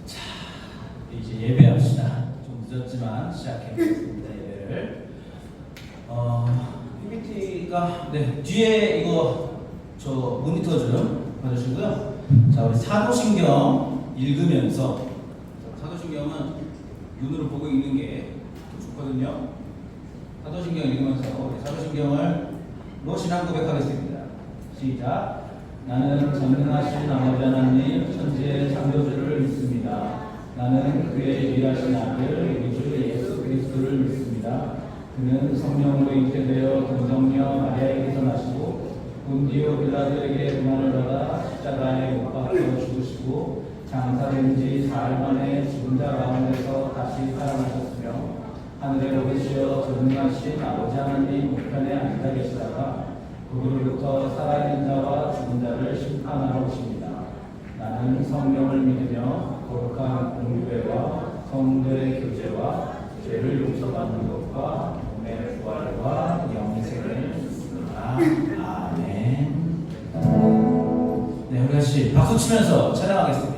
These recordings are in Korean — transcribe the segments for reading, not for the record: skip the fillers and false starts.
자, 이제 예배합시다. 좀 늦었지만 시작해보겠습니다. 예배를. PPT가 뒤에 이거 저 모니터 좀 봐주시고요. 자, 우리 사도신경 읽으면서, 사도신경은 눈으로 보고 읽는 게 좋거든요. 사도신경 읽으면서 우리 사도신경으로 신앙 고백하겠습니다. 시작. 나는 전능하신 아버지 하나님 천지의 창조주를 믿습니다. 나는 그의 유일하신 아들 우리 주 예수 그리스도를 믿습니다. 그는 성령으로 잉태되어 동정녀 마리아에게서 나시고 본디오 빌라도에게 고난을 받아 십자가에 못 박혀 죽으시고 장사된 지 사흘 만에 죽은 자 가운데서 다시 살아나셨으며 하늘에 오르시어 전능하신 아버지 하나님 우편에 앉아 계시다가 거기로부터 살아있는 자와 죽은 자를 심판하러 오십니다. 나는 성령을 믿으며 거룩한 공교회와 성도의 교제와 죄를 용서받는 것과 몸의 부활과 영생을 믿습니다. 아멘. 네, 우리 같이 박수 치면서 찬양하겠습니다.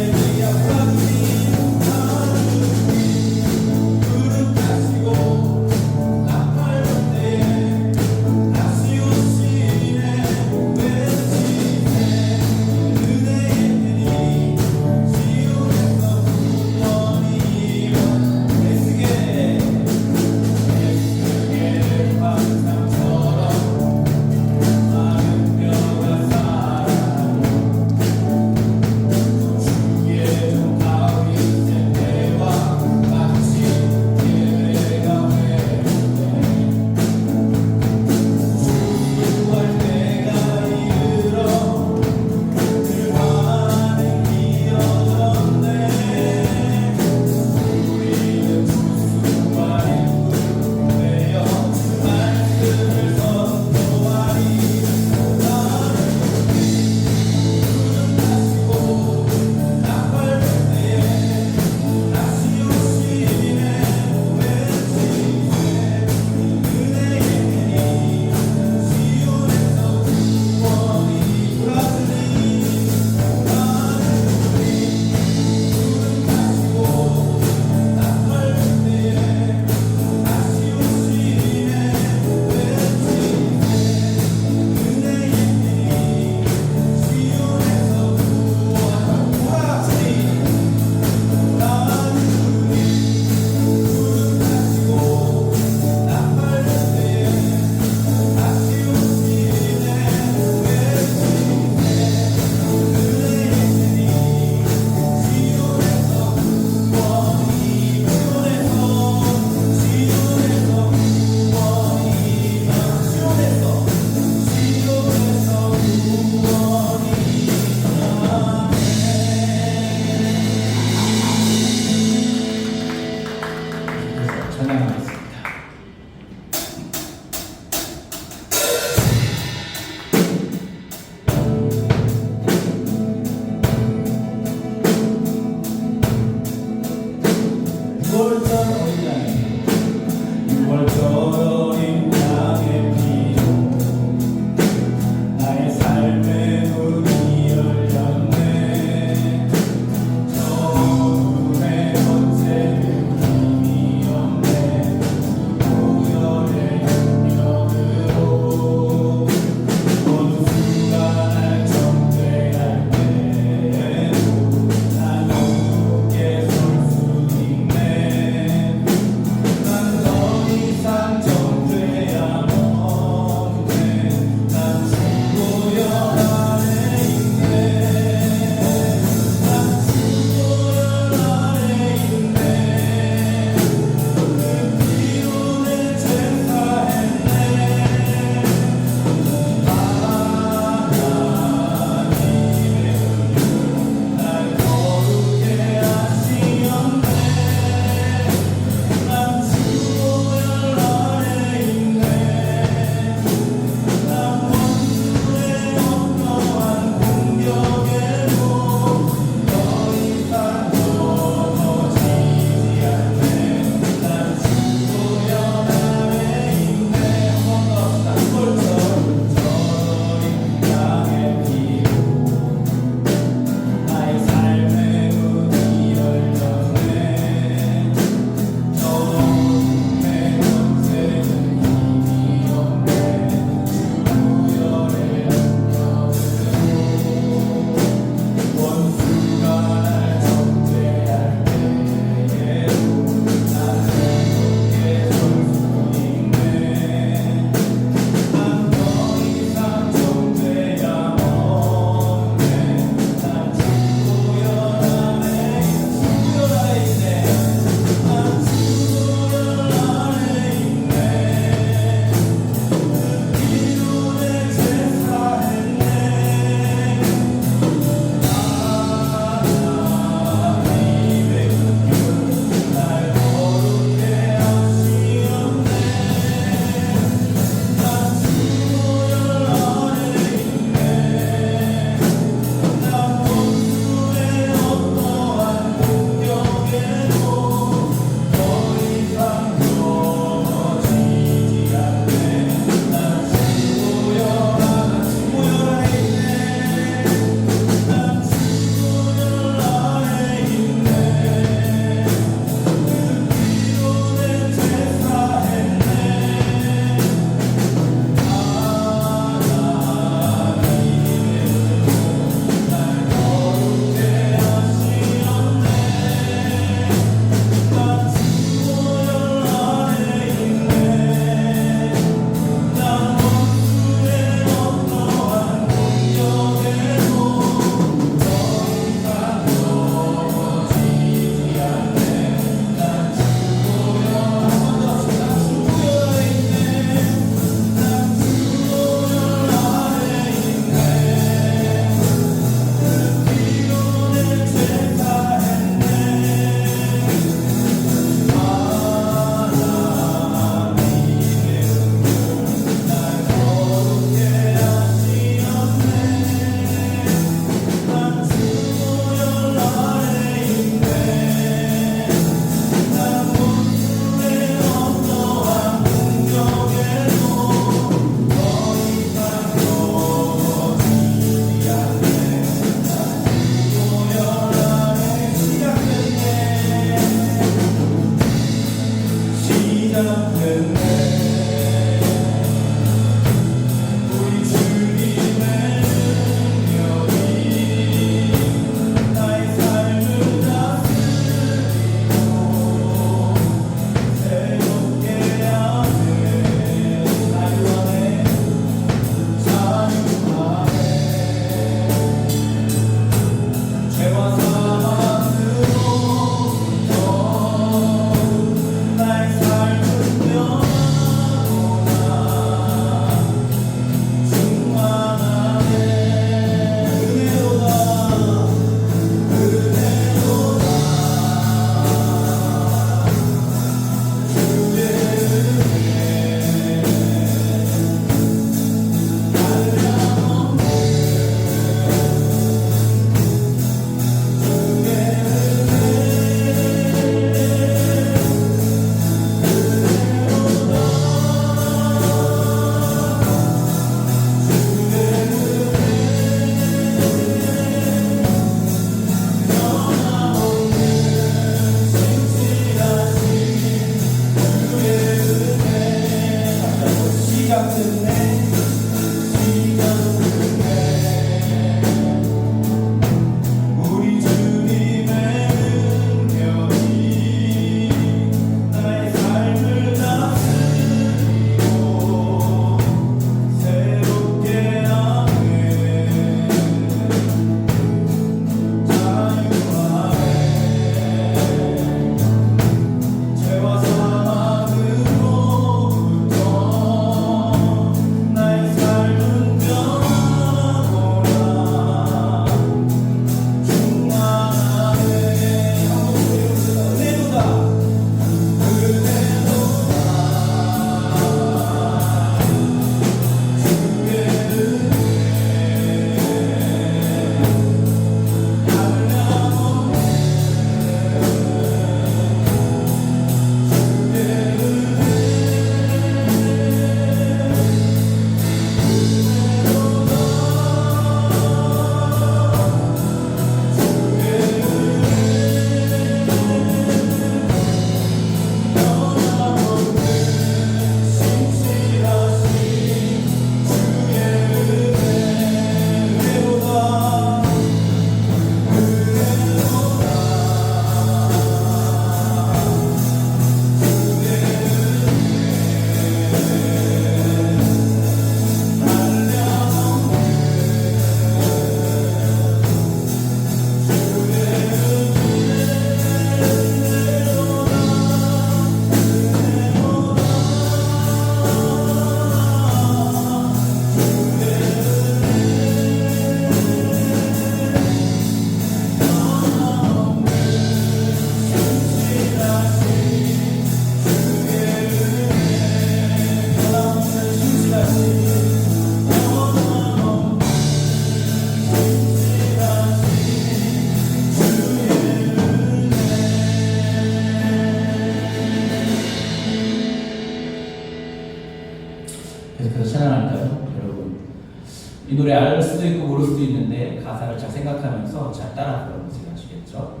노래 알 수도 있고 모를 수도 있는데 가사를 잘 생각하면서 잘 따라 불러보세요. 아시겠죠?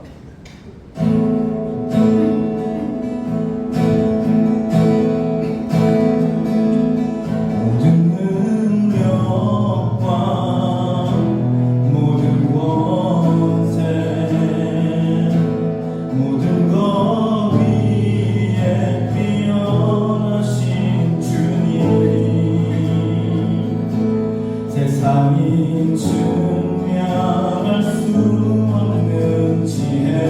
모든 능력과 모든 권세 모든 것 위에 뛰어나신 주님 세상이 증명할 수 없는 지혜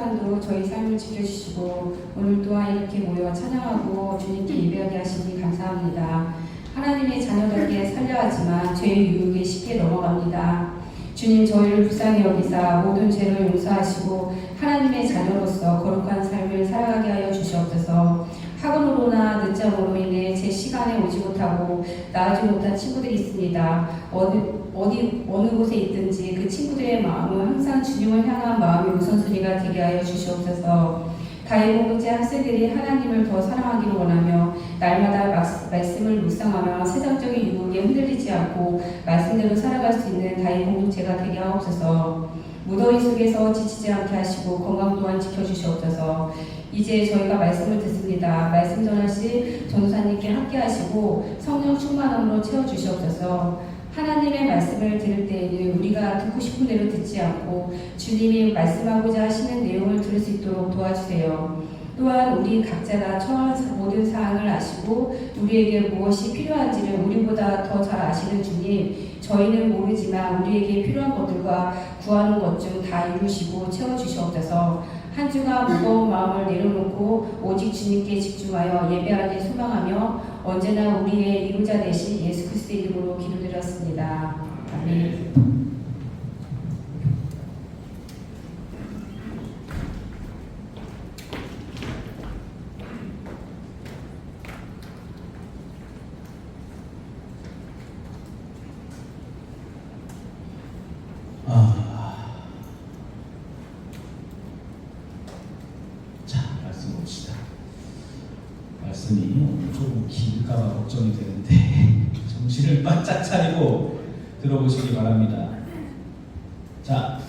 동안도 저희 삶을 지켜주시고 오늘 또한 이렇게 모여 찬양하고 주님께 예배하게 하시니 감사합니다. 하나님의 자녀답게 살려 하지만 죄의 유혹에 쉽게 넘어갑니다. 주님, 저희를 불쌍히 여기사 모든 죄를 용서하시고 하나님의 자녀로서 거룩한 삶을 살아가게 하여 주시옵소서. 학원으로나 늦잠으로 인해 제 시간에 오지 못하고 나아지 못한 친구들이 있습니다. 어느 곳에 있든지 그 친구들의 마음은 항상 주님을 향한 마음의 우선순위가 되게 하여 주시옵소서. 다윗공동체 학생들이 하나님을 더 사랑하기를 원하며 날마다 말씀을 묵상하며 세상적인 유혹에 흔들리지 않고 말씀대로 살아갈 수 있는 다윗공동체가 되게 하옵소서. 무더위 속에서 지치지 않게 하시고 건강 또한 지켜주시옵소서. 이제 저희가 말씀을 듣습니다. 말씀 전하실 전도사님께 함께 하시고 성령 충만함으로 채워주시옵소서. 하나님의 말씀을 들을 때에는 우리가 듣고 싶은 대로 듣지 않고 주님이 말씀하고자 하시는 내용을 들을 수 있도록 도와주세요. 또한 우리 각자가 처한 모든 사항을 아시고 우리에게 무엇이 필요한지를 우리보다 더 잘 아시는 주님, 저희는 모르지만 우리에게 필요한 것들과 구하는 것 중 다 이루시고 채워주시옵소서. 한 주간 무거운 마음을 내려놓고 오직 주님께 집중하여 예배하길 소망하며 언제나 우리의 이루자 되신 예수 그리스도의 이름으로 기도드렸습니다. 아멘. 말씀 봅시다. 말씀이 조금 길까봐 걱정이 되는데 정신을 바짝 차리고 들어보시기 바랍니다. 자,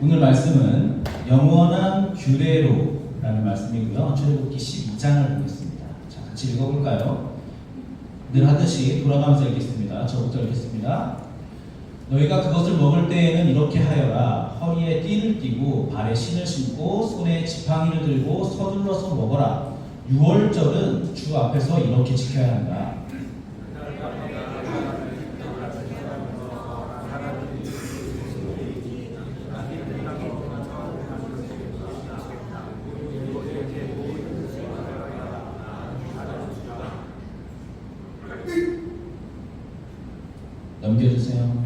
오늘 말씀은 영원한 규례로라는 말씀이고요. 출애굽기 12장을 보겠습니다. 자, 같이 읽어볼까요? 늘 하듯이 돌아가면서 읽겠습니다. 저부터 읽겠습니다. 너희가 그것을 먹을 때에는 이렇게 하여라. 허리에 띠를 띠고 발에 신을 신고 손에 지팡이를 들고 서둘러서 먹어라. 유월절은 주 앞에서 이렇게 지켜야 한다. 넘겨주세요.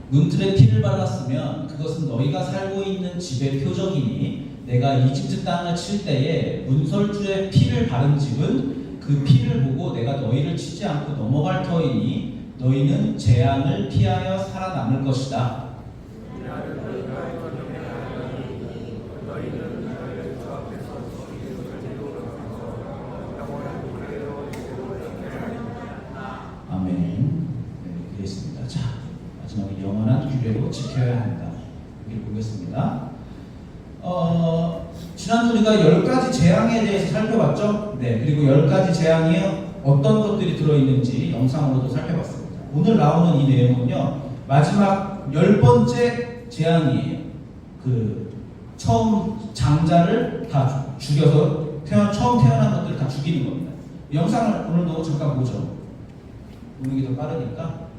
문틀에 피를 발랐으면 그것은 너희가 살고 있는 집의 표적이니 내가 이집트 땅을 칠 때에 문설주에 피를 바른 집은 그 피를 보고 내가 너희를 치지 않고 넘어갈 터이니 너희는 재앙을 피하여 살아남을 것이다. 아멘. 네, 되겠습니다. 자, 마지막에 영원한 규례로 지켜야 한다. 여기를 보겠습니다. 지난주 우리가 10가지 재앙에 대해서 살펴봤죠? 네, 그리고 10가지 재앙이 어떤 것들이 들어있는지 영상으로도 살펴봤습니다. 오늘 나오는 이 내용은요, 마지막 10번째 재앙이에요. 처음 장자를 다 죽여서 처음 태어난 것들을 다 죽이는 겁니다. 영상을 오늘도 잠깐 보죠. 보는 게 더 빠르니까.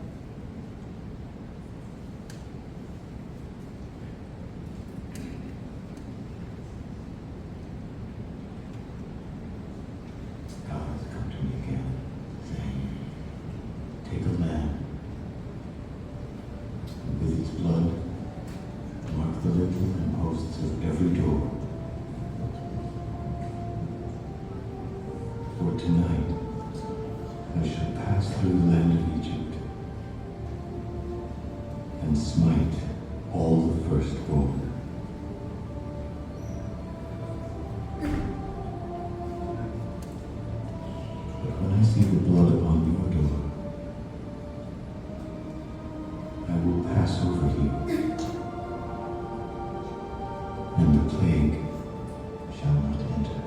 For tonight I shall pass through the land of Egypt and smite all the firstborn. But when I see the blood upon your door, I will pass over you, and the plague shall not enter.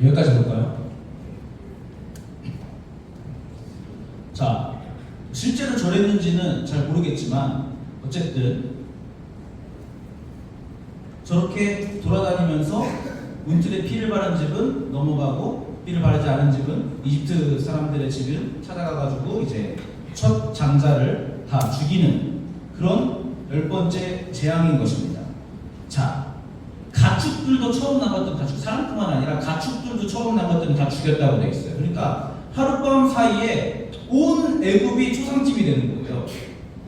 여기까지 볼까요? 자, 실제로 저랬는지는 잘 모르겠지만 어쨌든 저렇게 돌아다니면서 문틀에 피를 바른 집은 넘어가고 피를 바르지 않은 집은 이집트 사람들의 집을 찾아가가지고 이제 첫 장자를 다 죽이는 그런 10번째 재앙인 것입니다. 자, 가축들도 처음 남았던 가축, 사람뿐만 아니라 가축들도 처음 남았던 다 죽였다고 되어 있어요. 그러니까 하룻밤 사이에 온 애굽이 초상집이 되는 거예요.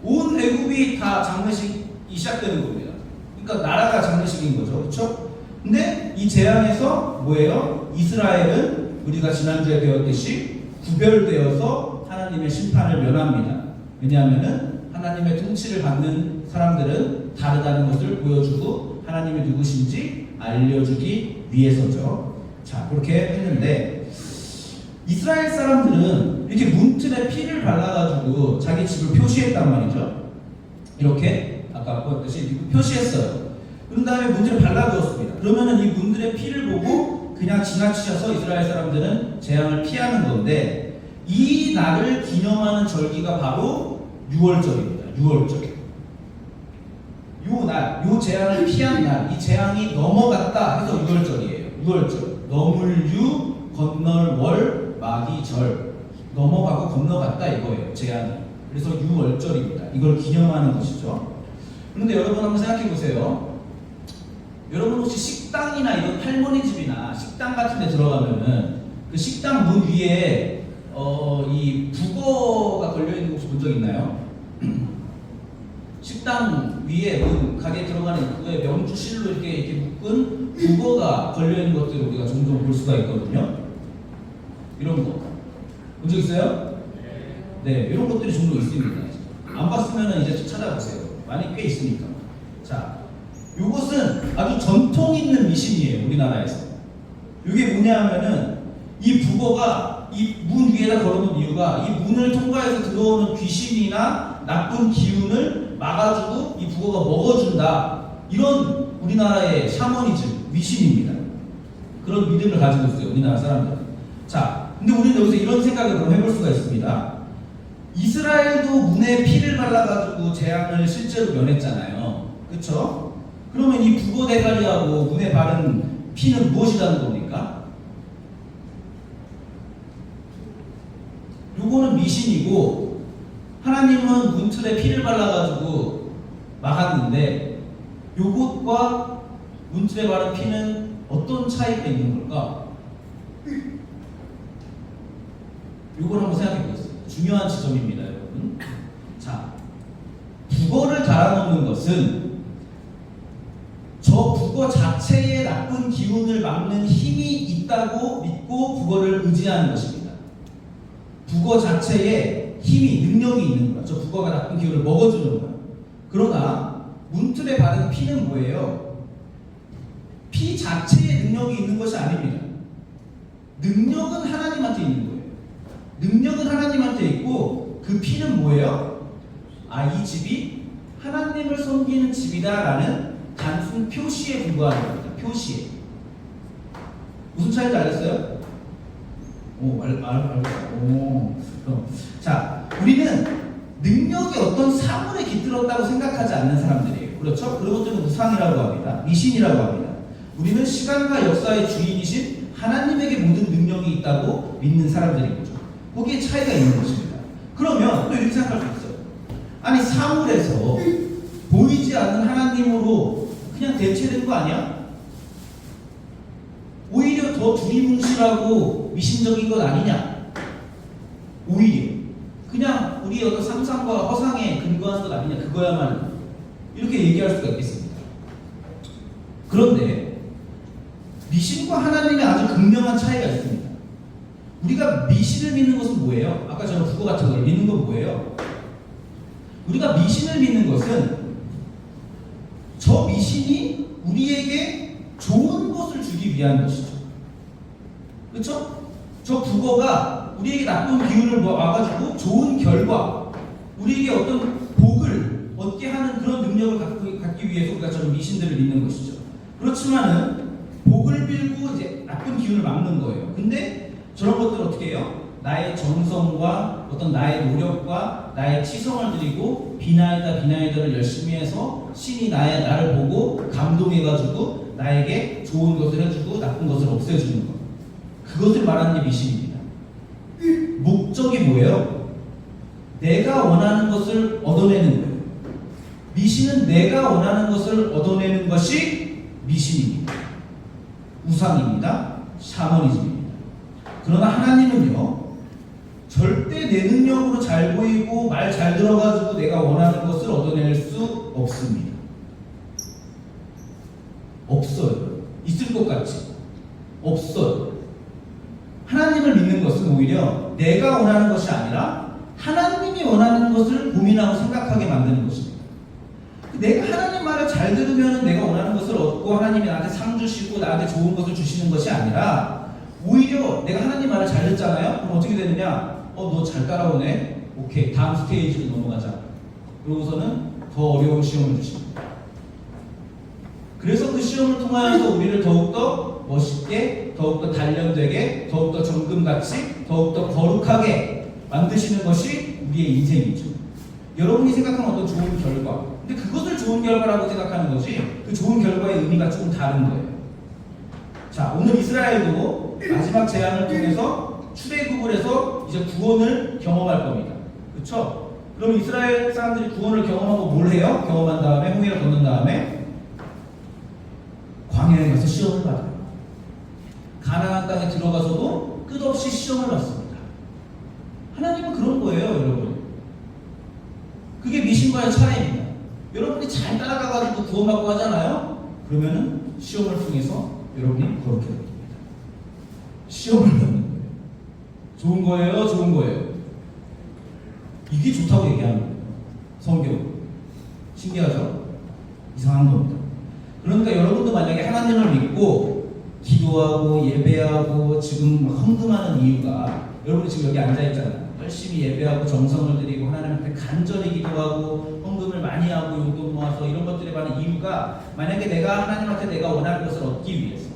온 애굽이 다 장례식이 시작되는 겁니다. 그러니까 나라가 장례식인 거죠. 그렇죠? 근데 이 재앙에서 뭐예요? 이스라엘은 우리가 지난주에 배웠듯이 구별되어서 하나님의 심판을 면합니다. 왜냐하면은 하나님의 통치를 받는 사람들은 다르다는 것을 보여주고 하나님이 누구신지 알려주기 위해서죠. 자, 그렇게 했는데 이스라엘 사람들은 이렇게 문틀에 피를 발라가지고 자기 집을 표시했단 말이죠. 이렇게 아까 보았듯이 표시했어요. 그런 다음에 문들에 발라두었습니다. 그러면은 이 문들의 피를 보고 그냥 지나치셔서 이스라엘 사람들은 재앙을 피하는 건데 이 날을 기념하는 절기가 바로 6월절입니다. 6월절. 요 날, 요 재앙을 피한 날, 이 재앙이 넘어갔다 해서 6월절이에요. 6월절. 넘을유, 건널월, 마기절. 넘어가고 건너갔다 이거예요. 재앙이. 그래서 6월절입니다. 이걸 기념하는 것이죠. 그런데 여러분 한번 생각해 보세요. 여러분 혹시 식당이나 이런 할머니 집이나 식당 같은 데 들어가면은 그 식당 문 위에 이 북어가 걸려있는 거 혹시 본 적 있나요? 식당 위에 가게에 들어가는 입구에 명주실로 이렇게 묶은 북어가 걸려있는 것들을 우리가 종종 볼 수가 있거든요. 이런 거. 본 적 있어요? 네, 이런 것들이 종종 있습니다. 안 봤으면 이제 찾아보세요. 많이 꽤 있으니까. 자, 이것은 아주 전통 있는 미신이에요. 우리나라에서. 이게 뭐냐 하면은 이 북어가 이 문 위에다 걸어놓은 이유가 이 문을 통과해서 들어오는 귀신이나 나쁜 기운을 막아주고 이 북어가 먹어준다. 이런 우리나라의 샤머니즘, 미신입니다. 그런 믿음을 가지고 있어요. 우리나라 사람들은. 자, 근데 우리는 여기서 이런 생각을 그럼 해볼 수가 있습니다. 이스라엘도 문에 피를 발라가지고 재앙을 실제로 면했잖아요. 그쵸? 그러면 이 북어 대가리하고 문에 바른 피는 무엇이라는 겁니까? 요거는 미신이고 하나님은 문틀에 피를 발라가지고 막았는데 요것과 문틀에 바른 피는 어떤 차이가 있는 걸까? 요걸 한번 생각해 보겠습니다. 중요한 지점입니다, 여러분. 자, 북어를 달아놓는 것은 저 북어 자체에 나쁜 기운을 막는 힘이 있다고 믿고 북어를 의지하는 것입니다. 북어 자체에 힘이, 능력이 있는 거야. 저 북어가 나쁜 기운을 먹어주는 거야. 그러나 문틀에 바른 피는 뭐예요? 피 자체에 능력이 있는 것이 아닙니다. 능력은 하나님한테 있는 거예요. 능력은 하나님한테 있고 그 피는 뭐예요? 아, 이 집이 하나님을 섬기는 집이다라는 단순 표시에 불과한 겁니다. 표시에. 무슨 차이인지 알겠어요? 오, 알겠어요. 자, 우리는 능력이 어떤 사물에 깃들었다고 생각하지 않는 사람들이에요. 그렇죠? 그런 것들은 우상이라고 합니다. 미신이라고 합니다. 우리는 시간과 역사의 주인이신 하나님에게 모든 능력이 있다고 믿는 사람들인 거죠. 거기에 차이가 있는 것입니다. 그러면 또 이렇게 생각할 수 있어요. 아니, 사물에서 보이지 않는 하나님으로 그냥 대체된 거 아니야? 오히려 더 두리뭉실하고 미신적인 것 아니냐? 오히려 그냥 우리 어떤 상상과 허상에 근거한 것 아니냐? 그거야말로 이렇게 얘기할 수가 있겠습니다. 그런데 미신과 하나님의 아주 극명한 차이가 있습니다. 우리가 미신을 믿는 것은 뭐예요? 아까 저는 북어 같은 걸 믿는 건 뭐예요? 우리가 미신을 믿는 것은 저 미신이 우리에게 좋은 것을 주기 위한 것이죠. 그렇죠? 저 북어가 우리에게 나쁜 기운을 와가지고 좋은 결과, 우리에게 어떤 복을 얻게 하는 그런 능력을 갖기 위해서 우리가 저는 미신들을 믿는 것이죠. 그렇지만은 복을 빌고 이제 나쁜 기운을 막는 거예요. 근데 저런 것들 어떻게 해요? 나의 정성과 어떤 나의 노력과 나의 치성을 들이고 비나이다를 열심히 해서 신이 나를 보고 감동해가지고 나에게 좋은 것을 해주고 나쁜 것을 없애주는 것. 그것을 말하는 게 미신입니다. 목적이 뭐예요? 내가 원하는 것을 얻어내는 거예요. 미신은 내가 원하는 것을 얻어내는 것이 미신입니다. 우상입니다. 샤머니즘입니다. 그러나 하나님은요, 절대 내 능력으로 잘 보이고 말 잘 들어가지고 내가 원하는 것을 얻어낼 수 없습니다. 없어요. 있을 것 같지? 없어요. 하나님을 믿는 것은 오히려 내가 원하는 것이 아니라 하나님이 원하는 것을 고민하고 생각하게 만드는 것입니다. 내가 하나님 말을 잘 들으면 내가 원하는 것을 얻고 하나님이 나한테 상 주시고 나한테 좋은 것을 주시는 것이 아니라 오히려 내가 하나님 말을 잘 듣잖아요? 그럼 어떻게 되느냐? 너 잘 따라오네? 오케이, 다음 스테이지로 넘어가자. 그러고서는 더 어려운 시험을 주십니다. 그래서 그 시험을 통하여서 우리를 더욱더 멋있게, 더욱더 단련되게, 더욱더 정금같이, 더욱더 거룩하게 만드시는 것이 우리의 인생이죠. 여러분이 생각하는 어떤 좋은 결과, 근데 그것을 좋은 결과라고 생각하는 거지 그 좋은 결과의 의미가 조금 다른 거예요. 자, 오늘 이스라엘도 마지막 재앙을 통해서 출애굽을 해서 이제 구원을 경험할 겁니다. 그렇죠? 그럼 이스라엘 사람들이 구원을 경험하고 뭘 해요? 경험한 다음에 홍해를 건넌 다음에 광야에 가서 시험을 받아요. 가나안 땅에 들어가서도 끝없이 시험을 받습니다. 하나님은 그런 거예요, 여러분. 그게 미신과의 차이입니다. 여러분이 잘 따라가가지고 구원받고 하잖아요? 그러면은 시험을 통해서 여러분이 거룩해 됩니다. 시험을 받는 거예요. 좋은 거예요? 좋은 거예요? 이게 좋다고 얘기하는 거예요. 성경. 신기하죠? 이상한 겁니다. 그러니까 여러분도 만약에 하나님을 믿고 기도하고 예배하고 지금 막 헌금하는 이유가 여러분이 지금 여기 앉아있잖아요. 열심히 예배하고 정성을 들이고 하나님한테 간절히 기도하고 헌금을 많이 하고 용돈 모아서 이런 것들에 관한 이유가 만약에 내가 하나님한테 내가 원하는 것을 얻기 위해서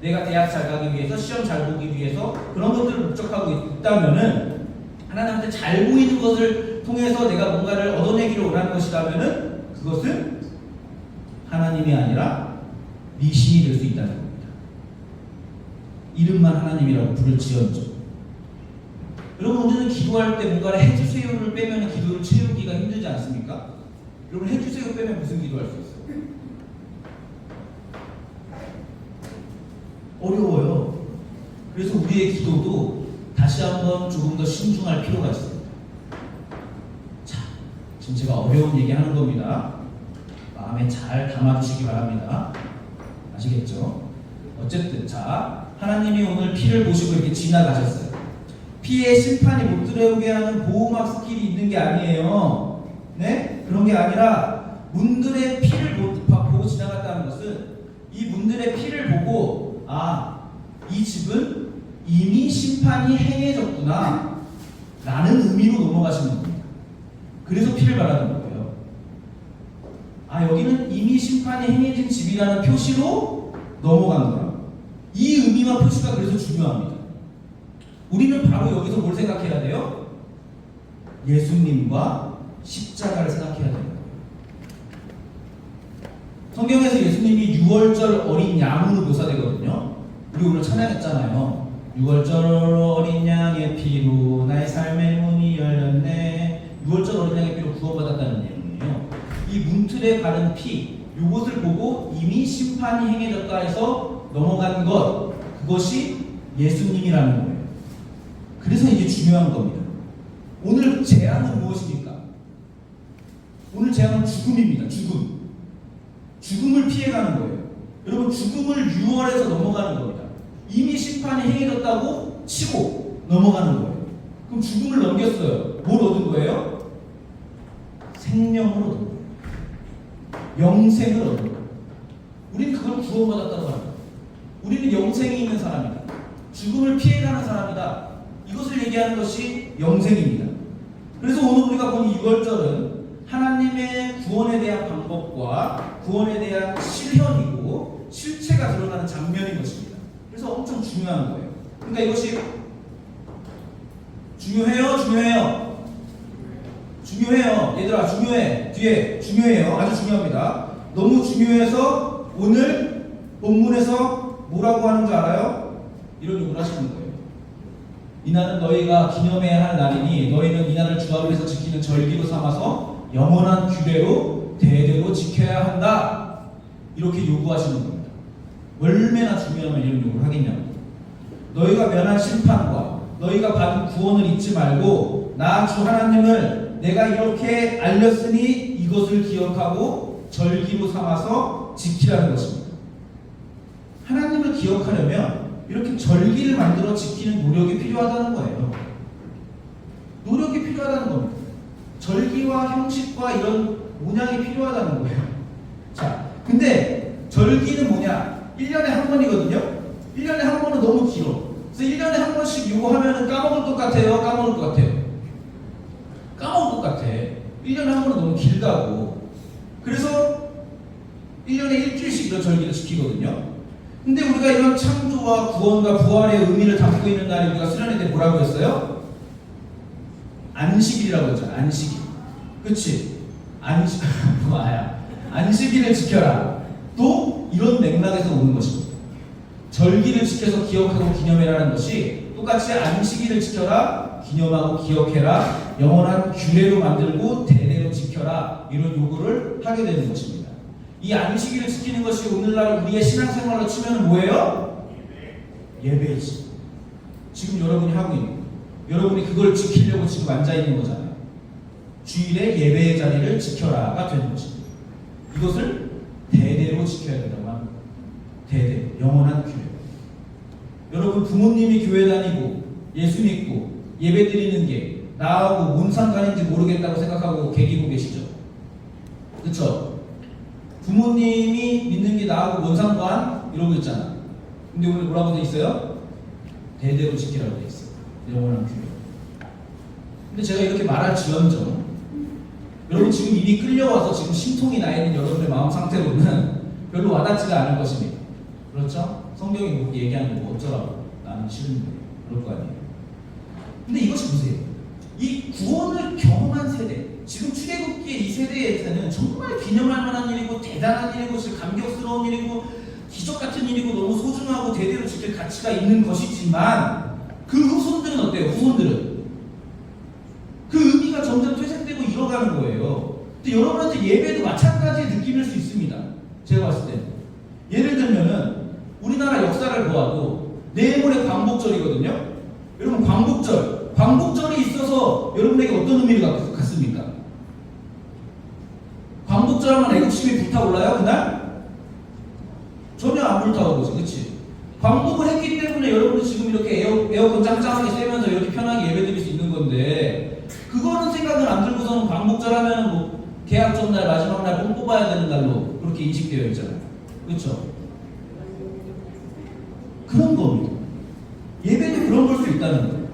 내가 대학 잘 가기 위해서 시험 잘 보기 위해서 그런 것들을 목적하고 있다면은 하나님한테 잘 보이는 것을 통해서 내가 뭔가를 얻어내기를 원하는 것이라면은 그것은 하나님이 아니라 미신이 될 수 있다는 겁니다. 이름만 하나님이라고 부를지언정. 여러분 우리는 기도할 때 뭔가를 해주세요를 빼면 기도를 채우기가 힘들지 않습니까? 여러분 해주세요 빼면 무슨 기도할 수 있어요? 어려워요. 그래서 우리의 기도도 다시 한번 조금 더 신중할 필요가 있습니다. 자, 지금 제가 어려운 얘기 하는 겁니다. 마음에 잘 담아주시기 바랍니다. 아시겠죠? 어쨌든 자, 하나님이 오늘 피를 보시고 이렇게 지나가셨어요. 피의 심판이 못 들어오게 하는 보호막 스킬이 있는 게 아니에요. 네? 그런 게 아니라 문들의 피를 보고 지나갔다는 것은 이 문들의 피를 보고 이 집은 이미 심판이 행해졌구나 라는 의미로 넘어가시는 겁니다. 그래서 피를 바라는 거예요. 여기는 이미 심판이 행해진 집이라는 표시로 넘어간 거야. 이 의미와 표시가 그래서 중요합니다. 우리는 바로 여기서 뭘 생각해야 돼요? 예수님과 십자가를 생각해야 되는 거예요. 성경에서 예수님이 6월절 어린 양으로 묘사되거든요. 우리 오늘 찬양했잖아요. 6월절 어린 양의 피로 나의 삶의 문이 열렸네. 6월절 어린 양의 피로 구원받았다는 내용이에요. 이 문틀에 바른 피, 이것을 보고 이미 심판이 행해졌다 해서 넘어간 것, 그것이 예수님이라는 거예요. 그래서 이게 중요한 겁니다. 오늘 재앙은 무엇입니까? 오늘 재앙은 죽음입니다. 죽음을 피해가는 거예요. 여러분 죽음을 6월에서 넘어가는 겁니다. 이미 심판이 행해졌다고 치고 넘어가는 거예요. 그럼 죽음을 넘겼어요. 뭘 얻은 거예요? 생명을 얻은 거예요. 영생을 얻은 거예요. 우리는 그걸 구원받았다고 합니다. 우리는 영생이 있는 사람이다. 죽음을 피해가는 사람이다. 이것을 얘기하는 것이 영생입니다. 그래서 오늘 우리가 본 6월절은 하나님의 구원에 대한 방법과 구원에 대한 실현이고 실체가 드러나는 장면입니다. 좀 중요한 거예요. 그러니까 이것이 중요해요. 얘들아, 중요해. 뒤에 중요해요. 아주 중요합니다. 너무 중요해서 오늘 본문에서 뭐라고 하는 줄 알아요? 이런 요구를 하시는 거예요. 이날은 너희가 기념해야 할 날이니 너희는 이날을 주합에서 지키는 절기로 삼아서 영원한 규례로 대대로 지켜야 한다. 이렇게 요구하시는 겁니다. 얼마나 중요하면 이런 요구를 하겠냐고. 너희가 면한 심판과 너희가 받은 구원을 잊지 말고 나 주 하나님을 내가 이렇게 알렸으니 이것을 기억하고 절기로 삼아서 지키라는 것입니다. 하나님을 기억하려면 이렇게 절기를 만들어 지키는 노력이 필요하다는 거예요. 노력이 필요하다는 겁니다. 절기와 형식과 이런 모양이 필요하다는 거예요. 자, 근데 절기는 뭐냐? 1년에 한 번이거든요. 1년에 한 번은 너무 길어. 그래서 1년에 한 번씩 이거 하면은 까먹을 것 같아요. 까먹을 것 같아. 1년에 한 번은 너무 길다고. 그래서 1년에 일주일씩 이런 절기를 지키거든요. 근데 우리가 이런 창조와 구원과 부활의 의미를 담고 있는 날에 우리가 수련회 때 뭐라고 했어요? 안식일이라고 했잖아. 안식일. 그치? 안식일을 지켜라. 또 이런 맥락에서 오는 것입니다. 절기를 지켜서 기억하고 기념해라는 것이 똑같이 안식일을 지켜라, 기념하고 기억해라, 영원한 규례로 만들고 대대로 지켜라, 이런 요구를 하게 되는 것입니다. 이 안식일을 지키는 것이 오늘날 우리의 신앙생활로 치면 뭐예요? 예배이지. 지금 여러분이 하고 있는 거예요. 여러분이 그걸 지키려고 지금 앉아있는 거잖아요. 주일에 예배의 자리를 지켜라가 되는 것입니다. 이것을 대대로 지켜야 된다고 합니다. 대대, 영원한 규례. 여러분 부모님이 교회 다니고 예수 믿고 예배 드리는 게 나하고 뭔 상관인지 모르겠다고 생각하고 계기고 계시죠? 그렇죠? 부모님이 믿는 게 나하고 뭔 상관? 이러고 있잖아. 근데 오늘 뭐라고 돼 있어요? 대대로 지키라고 돼 있어요. 영원한 규례. 근데 제가 이렇게 말할지언정 여러분 지금 이미 끌려와서 지금 심통이 나 있는 여러분의 마음 상태로는 별로 와닿지가 않을 것입니다. 그렇죠? 성경이 뭐 얘기하는 거 뭐 어쩌라고 나는 싫은데 그럴 거 아니에요. 근데 이것이 보세요. 이 구원을 경험한 세대, 지금 출애굽기의 이 세대에서는 정말 기념할 만한 일이고 대단한 일이고 감격스러운 일이고 기적 같은 일이고 너무 소중하고 대대로 지킬 가치가 있는 것이지만 그 후손들은 어때요? 후손들은 그 의미가 점점 퇴색되고 잃어가는 거예요. 근데 여러분한테 예배도 마찬가지의 느낌일 수 있습니다. 제가 봤을 때 예를 들면은 우리나라 역사를 보아도 내일 모레 광복절이거든요. 여러분 광복절이 있어서 여러분에게 어떤 의미를 갖습니까? 광복절 하면 애국심이 불타올라요 그날? 전혀 안 불타오르지, 그치? 광복을 했기 때문에 여러분은 지금 이렇게 에어컨 짱짱하게 쐬면서 이렇게 편하게 예배드릴 수 있는 건데 그거는 생각을 안 들고서는 광복절 하면 뭐 계약 전날 마지막 날 뽕 뽑아야 되는 날로 그렇게 인식되어 있잖아요. 그렇죠? 그런 겁니다. 예배도 그런 걸 수 있다는 거예요.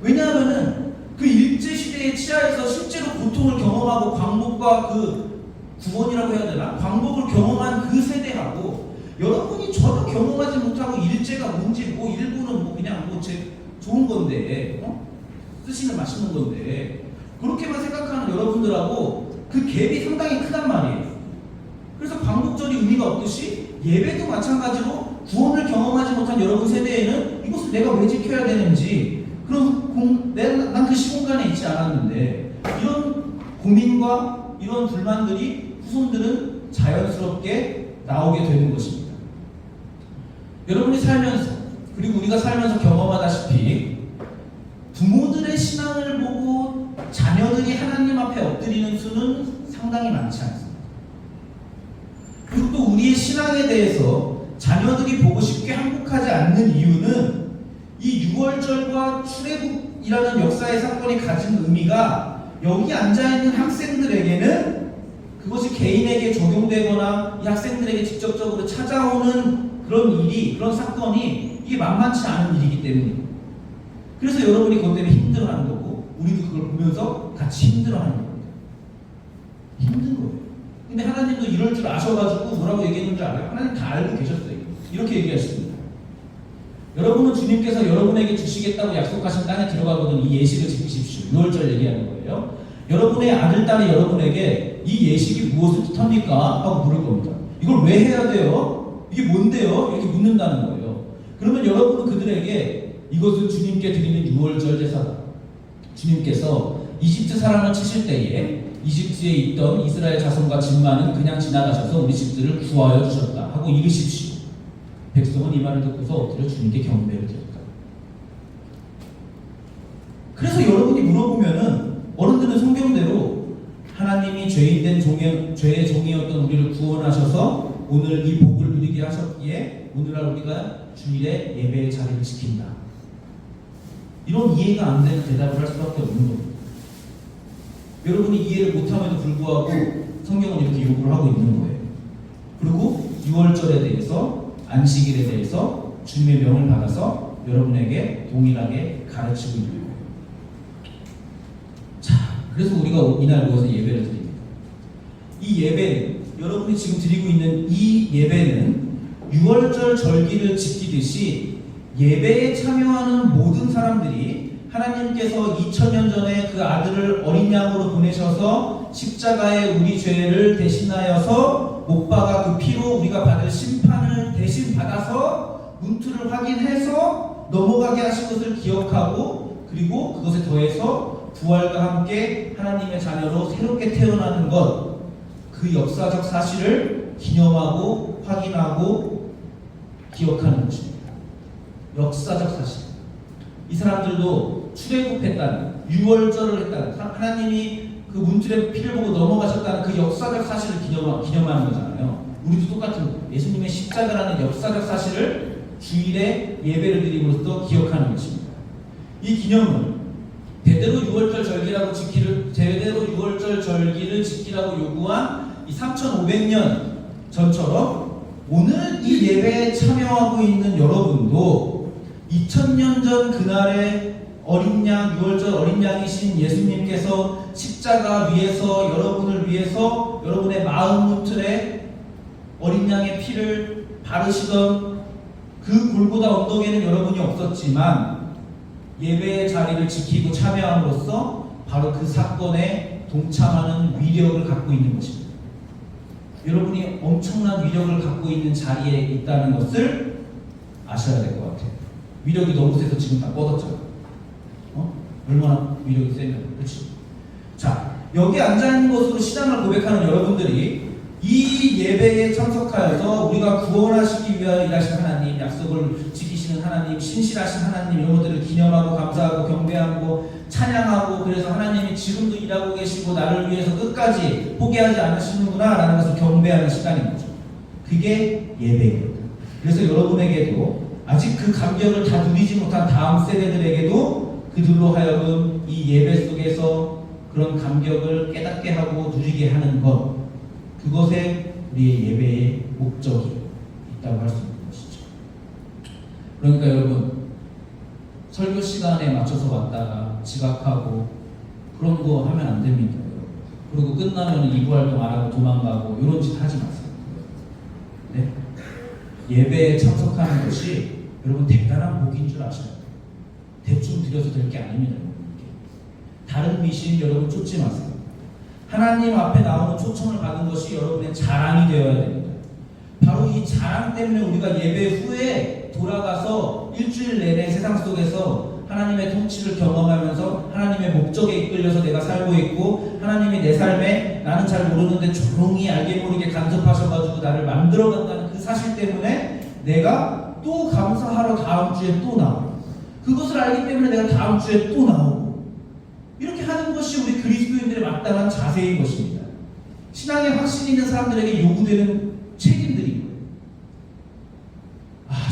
왜냐하면은 그 일제시대의 치하에서 실제로 고통을 경험하고 광복과 그 구원이라고 해야 되나? 광복을 경험한 그 세대하고 여러분이 전혀 경험하지 못하고 일제가 뭔지 뭐 일부는 뭐 그냥 뭐 좋은 건데 쓰시는 맛있는 건데 그렇게만 생각하는 여러분들하고 그 갭이 상당히 크단 말이에요. 그래서 광복절이 의미가 없듯이 예배도 마찬가지로 구원을 경험하지 못한 여러분 세대에는 이것을 내가 왜 지켜야 되는지 난 그 시공간에 있지 않았는데 이런 고민과 이런 불만들이 후손들은 자연스럽게 나오게 되는 것입니다. 여러분이 살면서 그리고 우리가 살면서 경험하다시피 부모들의 신앙을 보고 자녀들이 하나님 앞에 엎드리는 수는 상당히 많지 않습니다. 그리고 또 우리의 신앙에 대해서 자녀들이 보고 싶게 항복하지 않는 이유는 이 6월절과 출애굽이라는 역사의 사건이 가진 의미가 여기 앉아있는 학생들에게는 그것이 개인에게 적용되거나 이 학생들에게 직접적으로 찾아오는 그런 일이, 그런 사건이 이게 만만치 않은 일이기 때문입니다. 그래서 여러분이 그것 때문에 힘들어하는 거고 우리도 그걸 보면서 같이 힘들어하는 겁니다. 힘든 거예요. 근데 하나님도 이럴 줄 아셔가지고 뭐라고 얘기했는지 알아요? 하나님 다 알고 계셨어요. 이렇게 얘기하십니다. 여러분은 주님께서 여러분에게 주시겠다고 약속하신 땅에 들어가거든 이 예식을 지키십시오. 6월절 얘기하는 거예요. 여러분의 아들, 딸이 여러분에게 이 예식이 무엇을 뜻합니까? 하고 물을 겁니다. 이걸 왜 해야 돼요? 이게 뭔데요? 이렇게 묻는다는 거예요. 그러면 여러분은 그들에게 이것은 주님께 드리는 6월절 제사다. 주님께서 이집트 사람을 치실 때에 이집트에 있던 이스라엘 자손과 집만은 그냥 지나가셔서 우리 집들을 구하여 주셨다 하고 이르십시오. 백성은 이 말을 듣고서 엎드려 주님께 경배를 드렸다. 그래서 여러분이 물어보면은 어른들은 성경대로 하나님이 죄인된 죄의 종이었던 우리를 구원하셔서 오늘 이 복을 누리게 하셨기에 오늘날 우리가 주일에 예배의 자리를 지킨다. 이런 이해가 안 되는 대답을 할 수밖에 없는 겁니다. 여러분이 이해를 못함에도 불구하고 성경은 이렇게 요구를 하고 있는 거예요. 그리고 6월절에 대해서 안식일에 대해서 주님의 명을 받아서 여러분에게 동일하게 가르치고 있는 거예요. 자, 그래서 우리가 이날 모여서 예배를 드립니다. 이 예배는 여러분이 지금 드리고 있는 이 예배는 6월절 절기를 지키듯이 예배에 참여하는 모든 사람들이 하나님께서 2000년 전에 그 아들을 어린 양으로 보내셔서 십자가에 우리 죄를 대신하여서 못 박아 그 피로 우리가 받을 심판을 대신 받아서 문틀을 확인해서 넘어가게 하신 것을 기억하고 그리고 그것에 더해서 부활과 함께 하나님의 자녀로 새롭게 태어나는 것 그 역사적 사실을 기념하고 확인하고 기억하는 것입니다. 역사적 사실. 이 사람들도 출애굽했다는 6월절을 했다는 하나님이 그 문틀의 피를 보고 넘어가셨다는 그 역사적 사실을 기념하는 거잖아요. 우리도 똑같은 예수님의 십자가라는 역사적 사실을 주일에 예배를 드림으로써 기억하는 것입니다. 이 기념은 제대로 6월절 절기를 지키라고 요구한 이 3500년 전처럼 오늘 이 예배에 참여하고 있는 여러분도 2000년 전 그날의 어린 양, 6월절 어린 양이신 예수님께서 십자가 위에서 여러분을 위해서 여러분의 마음 문틀에 어린 양의 피를 바르시던 그 골고다 언덕에는 여러분이 없었지만 예배의 자리를 지키고 참여함으로써 바로 그 사건에 동참하는 위력을 갖고 있는 것입니다. 여러분이 엄청난 위력을 갖고 있는 자리에 있다는 것을 아셔야 될 것 같아요. 위력이 너무 세서 지금 다 뻗었잖아요. 얼마나 위력이 세면, 그렇지? 자, 여기 앉아있는 것으로 신앙을 고백하는 여러분들이 이 예배에 참석하여서 우리가 구원하시기 위하여 일하신 하나님, 약속을 지키시는 하나님, 신실하신 하나님 이런 것들을 기념하고 감사하고 경배하고 찬양하고 그래서 하나님이 지금도 일하고 계시고 나를 위해서 끝까지 포기하지 않으시는구나 라는 것을 경배하는 시간인 거죠. 그게 예배입니다. 그래서 여러분에게도 아직 그 감격을 다 누리지 못한 다음 세대들에게도 그들로 하여금 이 예배 속에서 그런 감격을 깨닫게 하고 누리게 하는 것, 그것에 우리의 예배의 목적이 있다고 할 수 있는 것이죠. 그러니까 여러분, 설교 시간에 맞춰서 왔다가 지각하고 그런 거 하면 안 됩니다. 그리고 끝나면 이부 활동 안 하고 도망가고 이런 짓 하지 마세요. 네? 예배에 참석하는 것이 여러분 대단한 복인 줄 아셔야 돼요. 대충 드려서 될 게 아닙니다. 다른 미신 여러분 쫓지 마세요. 하나님 앞에 나오는 초청을 받은 것이 여러분의 자랑이 되어야 됩니다. 바로 이 자랑 때문에 우리가 예배 후에 돌아가서 일주일 내내 세상 속에서 하나님의 통치를 경험하면서 하나님의 목적에 이끌려서 내가 살고 있고 하나님이 내 삶에 나는 잘 모르는데 조용히 알게 모르게 간섭하셔가지고 나를 만들어간다는 그 사실 때문에 내가 또 감사하러 다음 주에 또 나오고 그것을 알기 때문에 내가 다음 주에 또 나오고 이렇게 하는 것이 우리 그리스도인들의 마땅한 자세인 것입니다. 신앙에 확신이 있는 사람들에게 요구되는 책임들이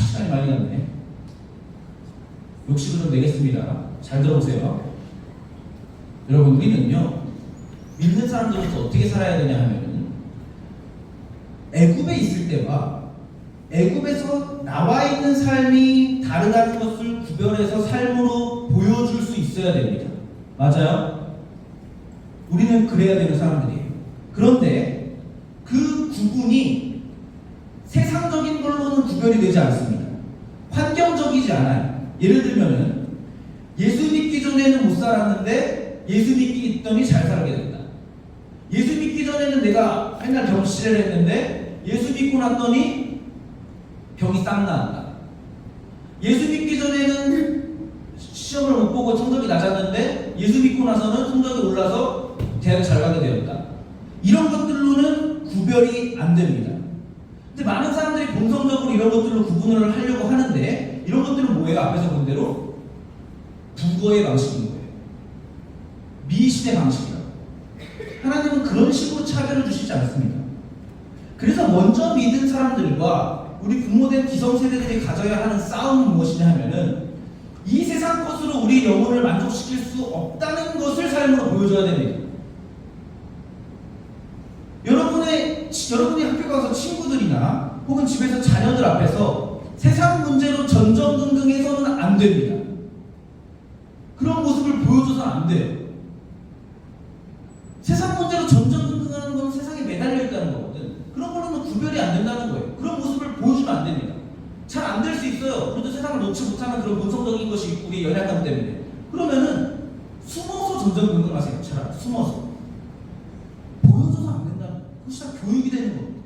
시간이 많이 갔네. 욕심을 좀 내겠습니다. 잘 들어보세요. 여러분, 우리는요 믿는 사람들로서 어떻게 살아야 되냐 하면 애굽에 있을 때와 애굽에서 나와 있는 삶이 다르다는 것을 구별해서 삶으로 보여줄 수 있어야 됩니다. 맞아요? 우리는 그래야 되는 사람들이에요. 그런데 그 구분이 세상적인 걸로는 구별이 되지 않습니다. 환경적이지 않아요. 예를 들면은 예수 믿기 전에는 못 살았는데 예수 믿기 있더니 잘 살게 된다. 예수 믿기 전에는 내가 맨날 병실을 했는데 예수 믿고 났더니 병이 싹 나았다. 예수 믿기 전에는 시험을 못 보고 성적이 낮았는데 예수 믿고 나서는 성적이 올라서 대학 잘 가게 되었다. 이런 것들로는 구별이 안 됩니다. 근데 많은 사람들이 본성적으로 이런 것들로 구분을 하려고 하는데 이런 것들은 뭐예요? 앞에서 본 대로 부거의 방식인 거예요. 미신의 방식이라고. 하나님은 그런 식으로 차별을 주시지 않습니다. 그래서 먼저 믿은 사람들과 우리 부모된 기성세대들이 가져야 하는 싸움은 무엇이냐 하면은 이 세상 것으로 우리 영혼을 만족시킬 수 없다는 것을 삶으로 보여줘야 됩니다. 여러분이 학교 가서 친구들이나 혹은 집에서 자녀들 앞에서 세상 문제로 전전긍긍해서는 안 됩니다. 그런 모습을 보여줘서는 안 돼요. 세상 문제로 전전긍긍하는 건 세상에 매달려 있다는 거거든. 그런 거로는 구별이 안 된다는 거예요. 그런 모습을 보여주면 안 됩니다. 잘 안 될 수 있어요. 우리도 세상을 놓지 못하는 그런 본성적인 것이 있고 우리의 연약함 때문에. 그러면은 숨어서 전전긍긍하세요. 차라리 숨어서. 보여줘서 안 된다는 거예요. 그것이 다 교육이 되는 겁니다.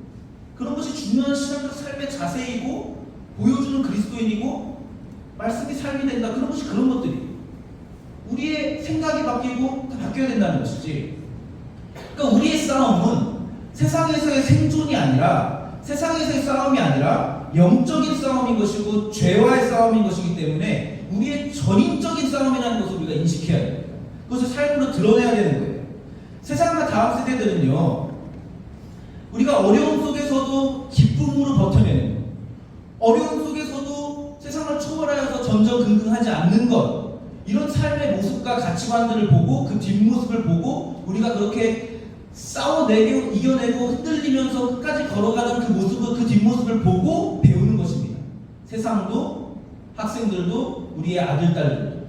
그런 것이 중요한 신앙적 삶의 자세이고 보여주는 그리스도인이고 말씀이 삶이 된다. 그런 것이 그런 것들이 우리의 생각이 바뀌고 다 바뀌어야 된다는 것이지. 그러니까 우리의 싸움은 세상에서의 생존이 아니라 세상에서의 싸움이 아니라 영적인 싸움인 것이고 죄와의 싸움인 것이기 때문에 우리의 전인적인 싸움이라는 것을 우리가 인식해야 됩니다. 그것을 삶으로 드러내야 되는 거예요. 세상과 다음 세대들은요, 우리가 어려움 속에서도 기쁨으로 버텨내는 것, 어려움 속에서도 세상을 초월하여서 전전긍긍하지 않는 것, 이런 삶의 모습과 가치관들을 보고 그 뒷모습을 보고 우리가 그렇게 싸워내고 이겨내고 흔들리면서 끝까지 걸어가는 그 모습을, 그 뒷모습을 보고 배우는 것입니다. 세상도 학생들도 우리의 아들, 딸들도.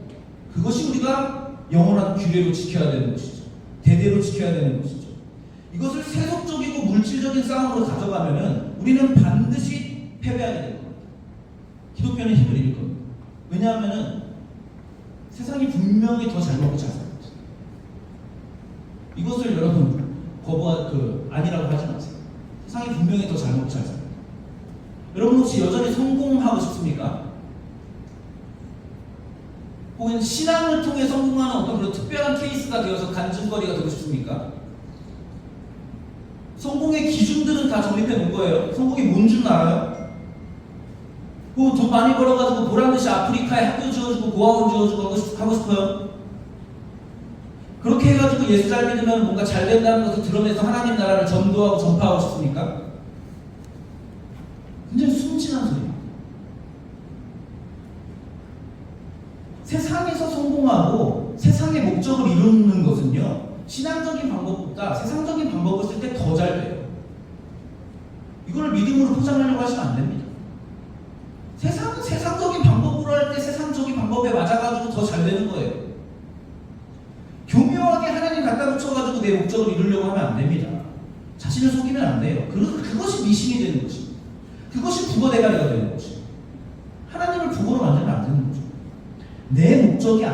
그것이 우리가 영원한 규례로 지켜야 되는 것이죠. 대대로 지켜야 되는 것이죠. 이것을 세속적이고 물질적인 싸움으로 가져가면은 우리는 반드시 패배하게 될 겁니다. 기독교는 힘을 잃을 겁니다. 왜냐하면은 세상이 분명히 더 잘 먹고 잘 살고 있어요. 이것을 여러분 아니라고 하지 마세요. 세상이 분명히 더 잘 먹고 잘 살아요. 여러분 혹시 여전히 성공하고 싶습니까? 혹은 신앙을 통해 성공하는 어떤 그런 특별한 케이스가 되어서 간증거리가 되고 싶습니까? 성공의 기준들은 다 정립해 놓은 거예요. 성공이 뭔 줄 알아요? 돈 많이 벌어가지고 보란듯이 아프리카에 학교 지어주고 고아원 지어주고 하고 싶어요? 그렇게 해가지고 예수 잘 믿으면 뭔가 잘 된다는 것을 드러내서 하나님 나라를 전도하고 전파하고 싶습니까? 굉장히 순진한 소리입니다. 세상에서 성공하고 세상의 목적을 이루는 것은요, 신앙적인 방법보다 세상적인 방법을 쓸 때 더 잘 돼요. 이걸 믿음으로 포장하려고 하시면 안 됩니다. 세상적인 방법으로 할 때 세상적인 방법에 맞아가지고 더 잘 되는 거예요. 교묘하게 하나님 갖다 붙여가지고 내 목적을 이루려고 하면 안 됩니다. 자신을 속이면 안 돼요. 그것이 미신이 되는 것입니다. 그것이 국어 대가리가 되는 것입니다. 하나님을 국어로 만들면 안 되는 거죠. 내 목적이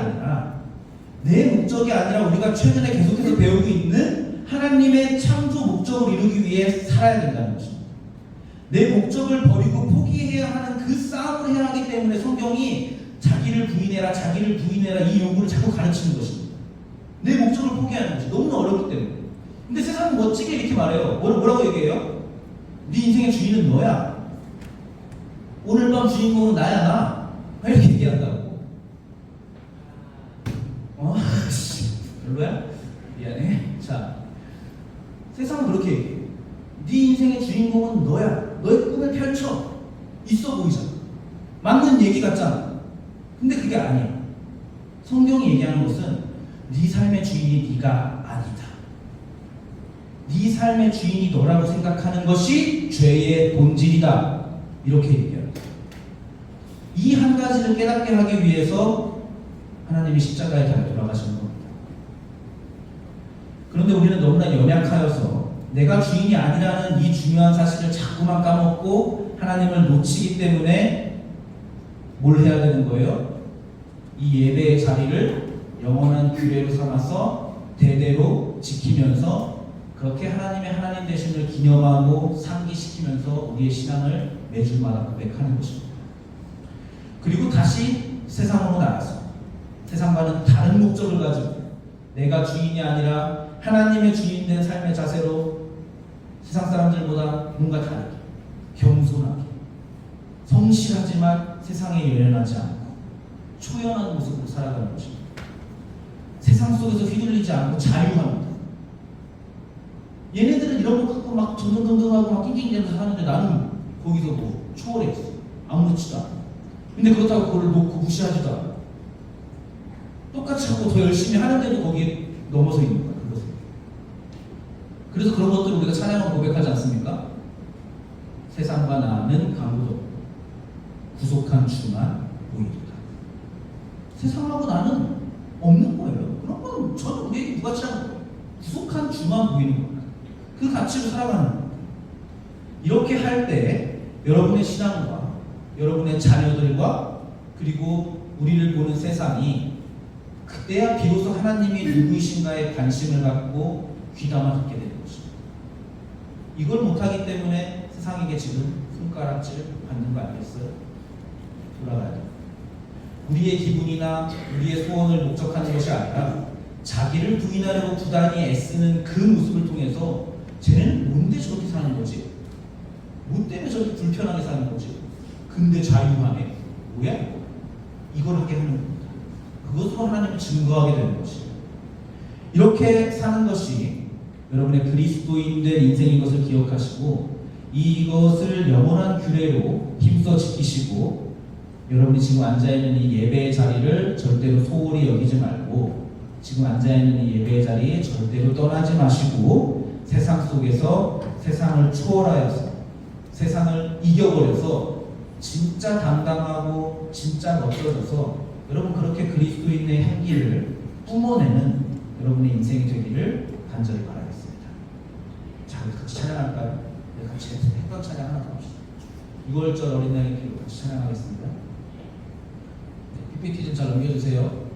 아니라 우리가 최근에 계속해서 배우고 있는 하나님의 창조 목적을 이루기 위해 살아야 된다는 것입니다. 내 목적을 버리고 포기해야 하는 그 싸움을 해야 하기 때문에 성경이 자기를 부인해라 이 요구를 자꾸 가르치는 것입니다. 내 목적을 포기하는 것이 너무나 어렵기 때문에. 근데 세상은 멋지게 이렇게 말해요. 뭐라고 얘기해요? 네 인생의 주인은 너야. 오늘 밤 주인공은 나야 나. 이렇게 얘기한다고. 별로야? 미안해. 자, 세상은 그렇게 얘기해. 네 인생의 주인공은 너야. 너의 꿈을 펼쳐. 있어 보이잖아. 맞는 얘기 같잖아. 근데 그게 아니야. 성경이 얘기하는 것은 네 삶의 주인이 네가 아니다. 네 삶의 주인이 너라고 생각하는 것이 죄의 본질이다. 이렇게 얘기합니다. 이 한 가지를 깨닫게 하기 위해서 하나님이 십자가에 달려 돌아가신 겁니다. 그런데 우리는 너무나 연약하여서 내가 주인이 아니라는 이 중요한 사실을 자꾸만 까먹고 하나님을 놓치기 때문에 뭘 해야 되는 거예요? 이 예배의 자리를 영원한 규례로 삼아서 대대로 지키면서 그렇게 하나님의 하나님 되심을 기념하고 상기시키면서 우리의 신앙을 매주마다 고백하는 것입니다. 그리고 다시 세상으로 나가서 세상과는 다른 목적을 가지고 내가 주인이 아니라 하나님의 주인된 삶의 자세로 세상 사람들보다 뭔가 다르게 겸손하게 성실하지만 세상에 연연하지 않고 초연한 모습으로 살아가는 것입니다. 세상 속에서 휘둘리지 않고 자유합니다. 얘네들은 이런 거 갖고 막 정정정정하고 막 낑낑대면서 사는데 나는 거기서 뭐 초월해 있어. 아무렇지도 않아. 근데 그렇다고 그걸 놓고 무시하지도 않아. 똑같이 하고 더 열심히 하는데도 거기에 넘어서 있는 거야. 그것을. 그래서 그런 것들을 우리가 찬양으로 고백하지 않습니까? 세상과 나는 강도 구속한 주만 보이리라. 세상하고 나는 없는 거예요. 그런 건 저는 우리에게 무가치 않은 거예요. 구속한 주만 보이는 겁니다. 그 가치로 살아가는 겁니다. 이렇게 할 때 여러분의 신앙과 여러분의 자녀들과 그리고 우리를 보는 세상이 그때야 비로소 하나님이 누구이신가에 관심을 갖고 귀담아 듣게 되는 것입니다. 이걸 못하기 때문에 세상에게 지금 손가락질 받는 거 아니겠어요? 돌아가야 돼요. 우리의 기분이나 우리의 소원을 목적하는 것이 아니라 자기를 부인하려고 부단히 애쓰는 그 모습을 통해서 쟤네는 뭔데 저렇게 사는 거지? 뭐 때문에 저렇게 불편하게 사는 거지? 근데 자유하네. 뭐야 이거? 이걸 하게 하는 겁니다. 그것으로 하나님을 증거하게 되는 것이에요. 이렇게 사는 것이 여러분의 그리스도인된 인생인 것을 기억하시고 이것을 영원한 규례로 힘써 지키시고 여러분이 지금 앉아있는 이 예배의 자리를 절대로 소홀히 여기지 말고 지금 앉아있는 이 예배의 자리에 절대로 떠나지 마시고 세상 속에서 세상을 초월하여서 세상을 이겨버려서 진짜 당당하고 진짜 멋져져서 여러분 그렇게 그리스도인의 향기를 뿜어내는 여러분의 인생이 되기를 간절히 바라겠습니다. 자, 우리 같이 찬양할까요? 네, 같이 했던 찬양 하나 더 합시다. 6월절 어린 양의 피로 같이 찬양하겠습니다. 네, PPT 좀 잘 넘겨주세요.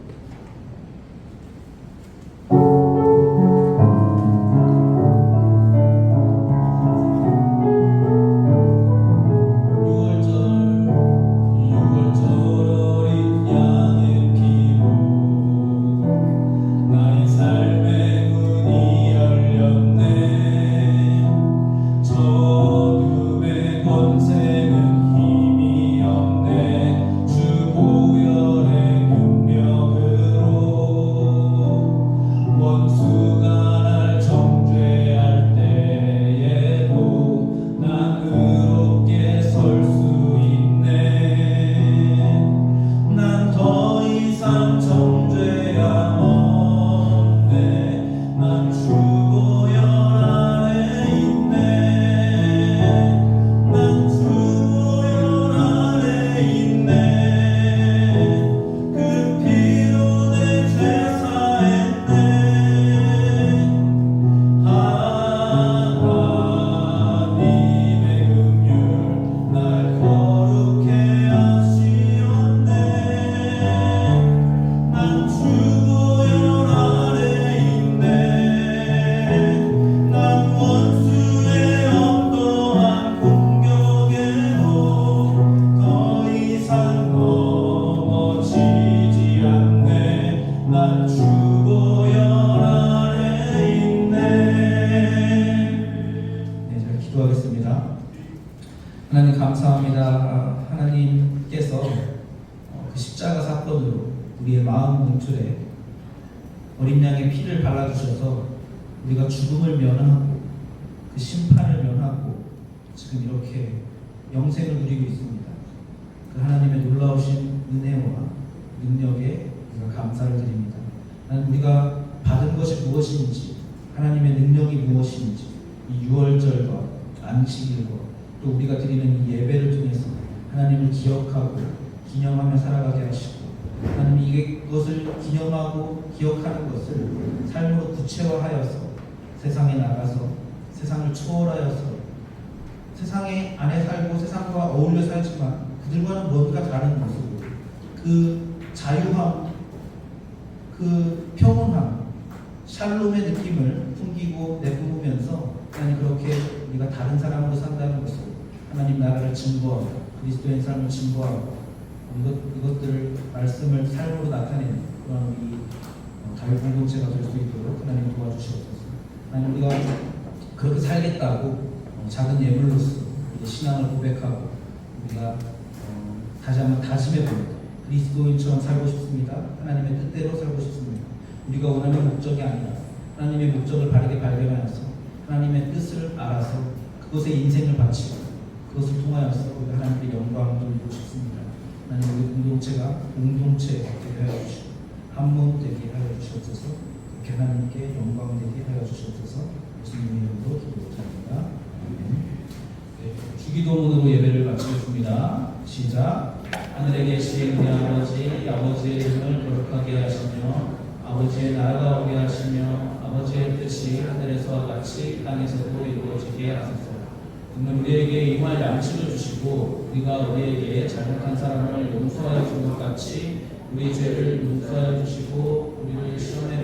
하나님 감사합니다. 하나님께서 그 십자가 사건으로 우리의 마음 문틀에 어린 양의 피를 발라주셔서 우리가 죽음을 면하고 그 심판을 면하고 지금 이렇게 영생을 누리고 있습니다. 그 하나님의 놀라우신 은혜와 능력에 우리가 감사를 드립니다. 하나님 우리가 받은 것이 무엇인지 하나님의 능력이 무엇인지 이 6월절과 안식일과 또 우리가 드리는 이 예배를 통해서 하나님을 기억하고 기념하며 살아가게 하시고 하나님 이것을 기념하고 기억하는 것을 삶으로 구체화하여서 세상에 나가서 세상을 초월하여서 세상에 안에 살고 세상과 어울려 살지만 그들과는 뭔가 다른 모습으로 그 자유함, 그 평온함, 샬롬의 느낌을 풍기고 내뿜으면서 하나님 그렇게 우리가 다른 사람으로 산다는 것을 하나님 나라를 증거하고 그리스도의 삶을 증거하고 이것들을 말씀을 삶으로 나타내는 그런 우리 자유 공동체가 될 수 있도록 하나님 도와주시옵소서. 하나님 우리가 그렇게 살겠다고 작은 예물로서 우리 신앙을 고백하고 우리가 다시 한번 다짐해봅니다. 그리스도인처럼 살고 싶습니다. 하나님의 뜻대로 살고 싶습니다. 우리가 원하는 목적이 아니라 하나님의 목적을 바르게 발견하여서 하나님의 뜻을 알아서 그것에 인생을 바치고 그것을 통하여서 우리 하나님께 영광을 돌리고 싶습니다. 하나님 우리 공동체가 공동체 되게 하여 주시고 한몸 되게 하여 주시옵소서. 그렇게 하나님께 영광 되게 하여 주시옵소서. 예수님의 이름으로 기도드립니다. 주기도문으로 예배를 마치겠습니다. 시작. 하늘에 계신 우리 아버지, 아버지의 이름을 거룩하게 하시며 아버지의 나라가 오게 하시며 아버지의 뜻이 하늘에서와 같이 땅에서도 이루어지게 하소서. 오늘 우리에게 임할 양식을 주시고 우리가 우리에게 잘못한 사람을 용서하여 준 것 같이 우리 죄를 용서하여 주시고 우리를 시험에